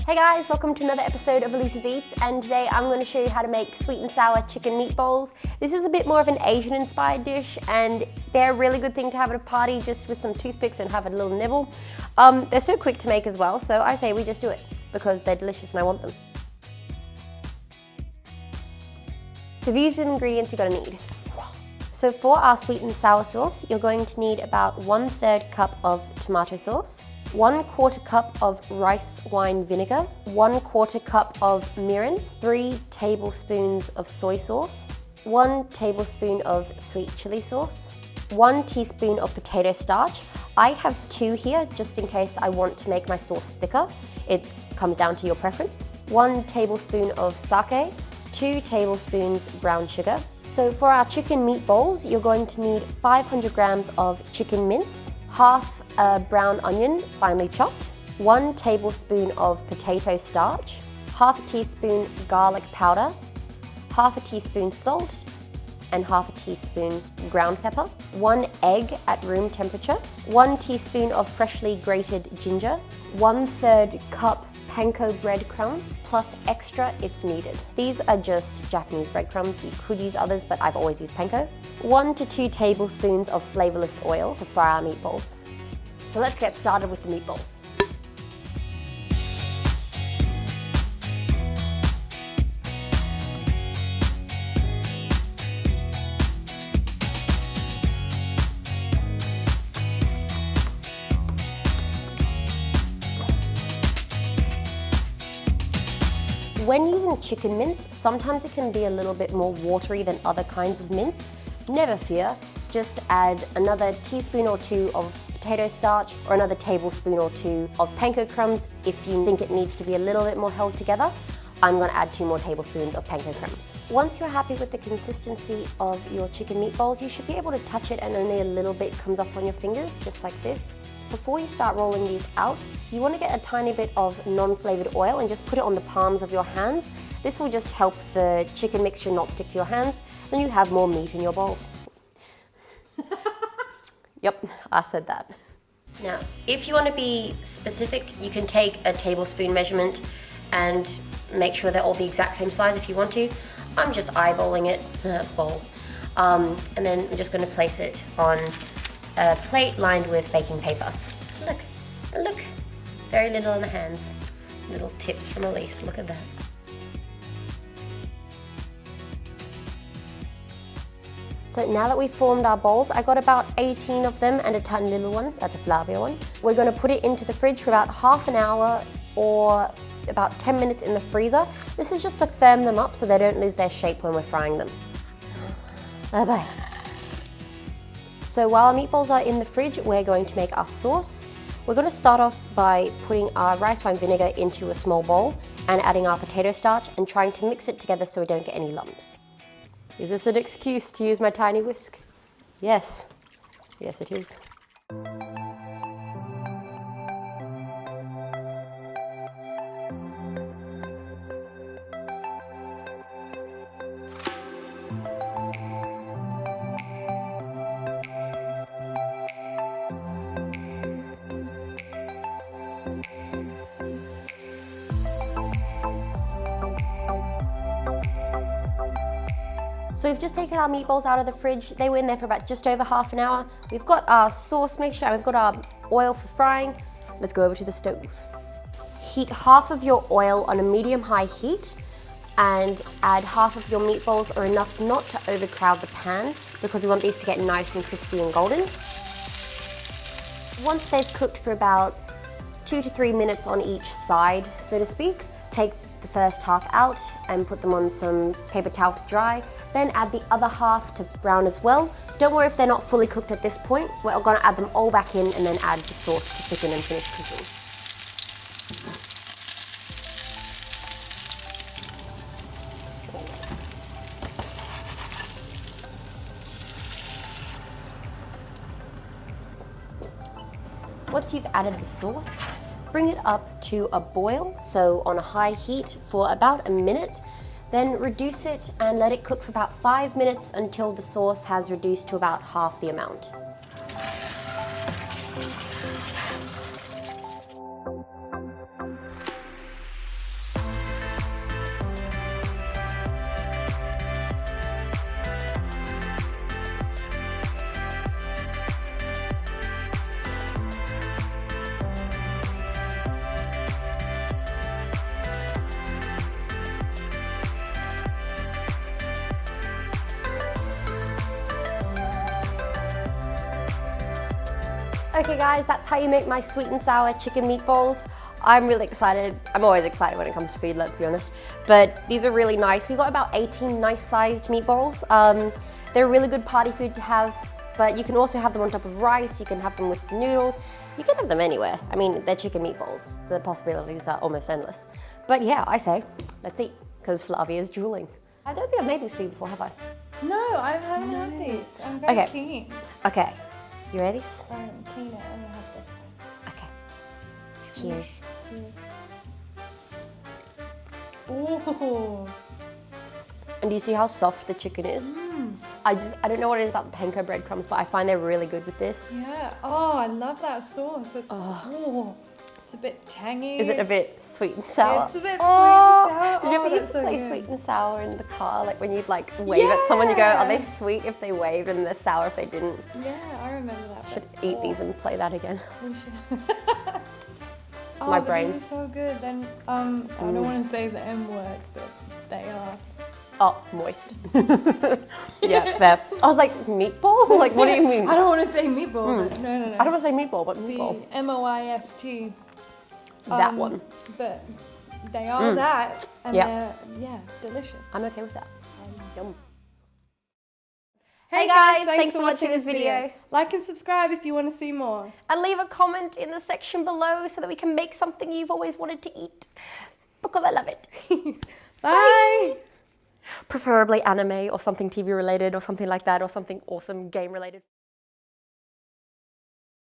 Hey guys, welcome to another episode of Elise's Eats, and today I'm going to show you how to make sweet and sour chicken meatballs. This is a bit more of an Asian inspired dish, and they're a really good thing to have at a party just with some toothpicks and have a little nibble. They're so quick to make as well, so I say we just do it because they're delicious and I want them. So these are the ingredients you're going to need. So for our sweet and sour sauce, you're going to need about 1/3 cup of tomato sauce, 1/4 cup of rice wine vinegar, 1/4 cup of mirin, 3 tablespoons of soy sauce, 1 tablespoon of sweet chili sauce, 1 teaspoon of potato starch. I have 2 here just in case I want to make my sauce thicker. It comes down to your preference. 1 tablespoon of sake, 2 tablespoons brown sugar. So for our chicken meatballs, you're going to need 500 grams of chicken mince, half a brown onion finely chopped, 1 tablespoon of potato starch, half a teaspoon garlic powder, half a teaspoon salt, and half a teaspoon ground pepper, 1 egg at room temperature, 1 teaspoon of freshly grated ginger, 1/3 cup panko breadcrumbs, plus extra if needed. These are just Japanese breadcrumbs. You could use others, but I've always used panko. 1 to 2 tablespoons of flavorless oil to fry our meatballs. So let's get started with the meatballs. When using chicken mince, sometimes it can be a little bit more watery than other kinds of mince. Never fear, just add another teaspoon or 2 of potato starch or another tablespoon or 2 of panko crumbs if you think it needs to be a little bit more held together. I'm going to add 2 more tablespoons of panko crumbs. Once you're happy with the consistency of your chicken meatballs, you should be able to touch it and only a little bit comes off on your fingers, just like this. Before you start rolling these out, you want to get a tiny bit of non-flavored oil and just put it on the palms of your hands. This will just help the chicken mixture not stick to your hands, then you have more meat in your bowls. Yep, I said that. Now, if you want to be specific, you can take a tablespoon measurement and make sure they're all the exact same size if you want to. I'm just eyeballing it, and then I'm just going to place it on a plate lined with baking paper. Look, very little on the hands. Little tips from Elise, look at that. So now that we've formed our bowls, I got about 18 of them and a tiny little one, that's a Flavia one. We're going to put it into the fridge for about half an hour or about 10 minutes in the freezer. This is just to firm them up so they don't lose their shape when we're frying them. Bye-bye. So while our meatballs are in the fridge, we're going to make our sauce. We're going to start off by putting our rice wine vinegar into a small bowl and adding our potato starch and trying to mix it together so we don't get any lumps. Is this an excuse to use my tiny whisk? Yes. Yes, it is. So we've just taken our meatballs out of the fridge. They were in there for about just over half an hour. We've got our sauce mixture and we've got our oil for frying. Let's go over to the stove. Heat half of your oil on a medium-high heat and add half of your meatballs or enough not to overcrowd the pan because we want these to get nice and crispy and golden. Once they've cooked for about 2 to 3 minutes on each side, so to speak, take the first half out and put them on some paper towel to dry. Then add the other half to brown as well. Don't worry if they're not fully cooked at this point. We're going to add them all back in and then add the sauce to thicken and finish cooking. Once you've added the sauce, bring it up to a boil, so on a high heat for about a minute. Then reduce it and let it cook for about 5 minutes until the sauce has reduced to about half the amount. Okay guys, that's how you make my sweet and sour chicken meatballs. I'm really excited. I'm always excited when it comes to food, let's be honest. But these are really nice. We got about 18 nice sized meatballs. They're a really good party food to have, but you can also have them on top of rice, you can have them with noodles, you can have them anywhere. I mean, they're chicken meatballs. The possibilities are almost endless. But yeah, I say, let's eat, because Flavia is drooling. I don't think I've made these for you before, have I? No, I haven't had these. I'm very keen. Okay, you ready? I'm keen. I'm gonna have this one. Okay. Cheers. Ooh. And do you see how soft the chicken is? I don't know what it is about the panko breadcrumbs, but I find they're really good with this. Yeah. Oh, I love that sauce. It's, it's a bit tangy. Is it a bit sweet and sour? It's a bit sweet and sour. Did you ever used to play sweet and sour in the car? Like when you'd like wave at someone, you go, are they sweet if they waved and they're sour if they didn't? Yeah, I remember that. Should eat these and play that again. We should. My brain. These are so good. Then I don't want to say the M word, but they are. Oh, moist. Yeah, fair. I was like, meatball? Like, what do you mean? I don't want to say meatball, but no. I don't want to say meatball, but meatball. The M-O-I-S-T. That one. But they are that, and they're, delicious. I'm okay with that. Yum. Hey guys, thanks for watching this video. Like and subscribe if you want to see more. And leave a comment in the section below so that we can make something you've always wanted to eat. Because I love it. Bye. Preferably anime or something TV related or something like that or something awesome game related.